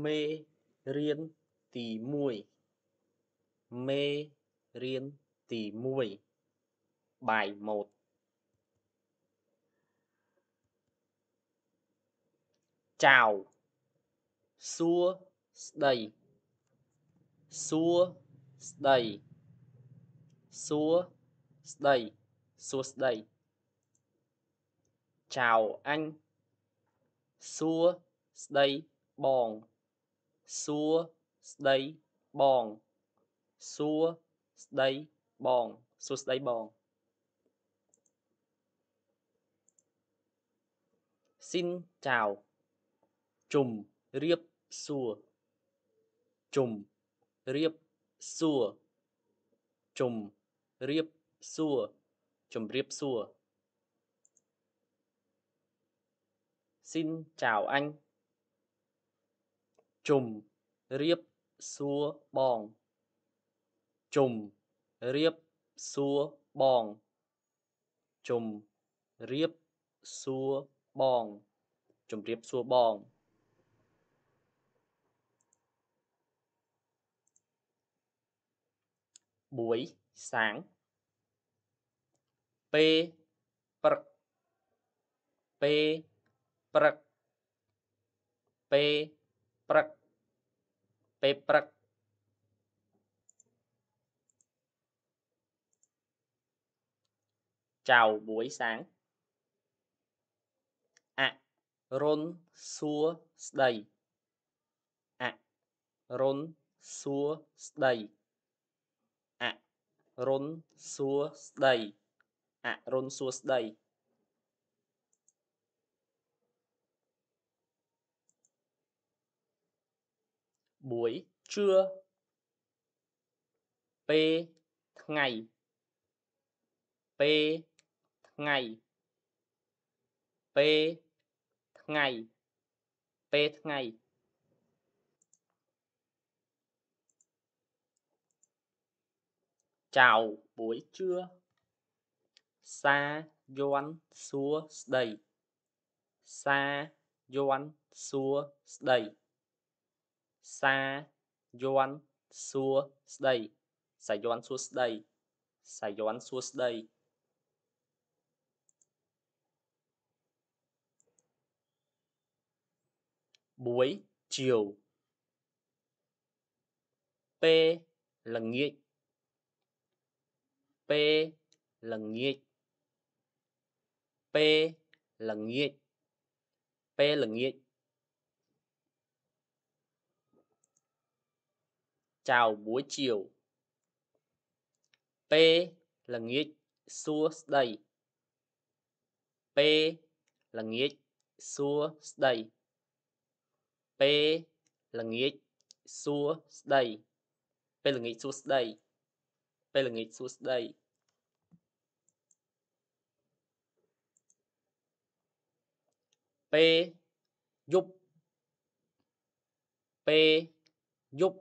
មេរៀនទី1មេរៀនទី1បាយម៉ូតចៅសួស្តីសួស្តីសួស្តីសួស្តីចៅអញសួស្តីបងសួស្តីបងសួស្តីបងសួស្តីបងស៊ីនចៅជុំរៀបសួរជុំរៀបសួរជុំរៀបសួរជម្រាបសួរស៊ីនចៅអញជុំរៀបសួរបងជុំរៀបសួរបងជុំរៀបសួរបងជម្រាបសួរបងបួយសាងពេលព្រឹកពេលព្រឹកពេលព្រឹកពេលព្រឹកចៅបួយសាងអរុនសួស្តីអរុនសួស្តីអរុនសួស្តីអរុនសួស្តីបួយជឿពេលថ្ងៃពេលថ្ងៃពេលថ្ងៃពេលថ្ងៃចៅបួយជឿសាយ័ន្តសួស្តីសាយ័ន្តសួស្តីសាយ័ន្តសួស្តីសាយ័ន្តសួស្តីសាយ័ន្តសួស្តីបួយជាវពេលល្ងាចពេលល្ងាចពេលល្ងាចពេលល្ងាចចៅបួយជាវពេលល្ងាចសួស្តីពេលល្ងាចសួស្តីពេលល្ងាចសួស្តីពេលល្ងាចសួស្តីពេលល្ងាចសួស្តីពេលយប់ពេលយប់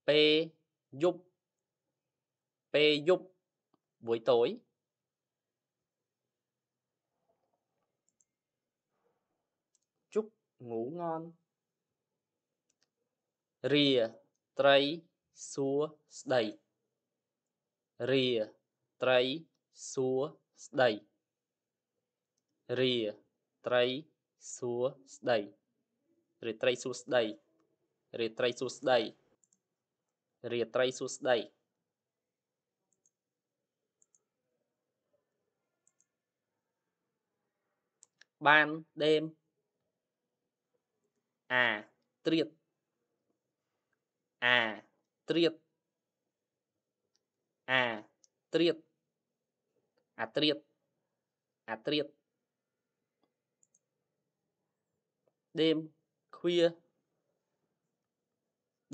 ពេលយប់ពេលយប់បួយតូចជប់ងូងន់រាត្រីសួស្តីរាត្រីសួស្តីរាត្រីសួស្តីរាត្រីសួស្តីរាត្រីសួស្តីរាត្រីសួស្តីបានដេមអាត្រៀតអាត្រៀតអាត្រៀតអាត្រៀតអាត្រៀតដេមឃ្វា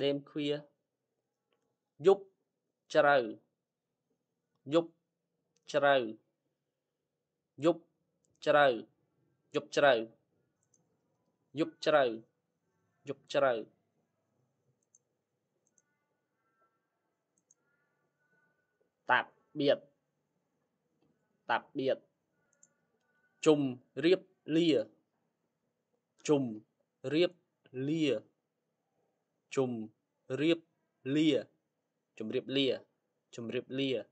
ដេមឃ្វាយប់ជ្រៅយប់ជ្រៅយប់ជ្រៅយប់ជ្រៅយប់ជ្រៅយប់ជ្រៅតាបៀតតាបៀតជុំរៀបលាជុំរៀប lia chùm riệp lia chùm riệp lia chùm riệp lia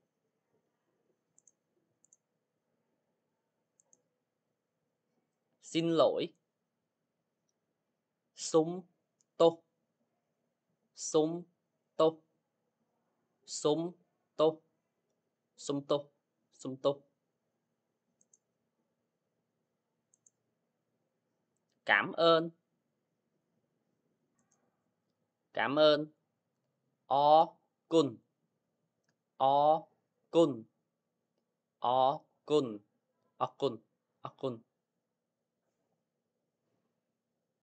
xin lỗi súng tô súng tô súng tô súng tô súng tô cảm ơn o cun o cun o cun o cun o cun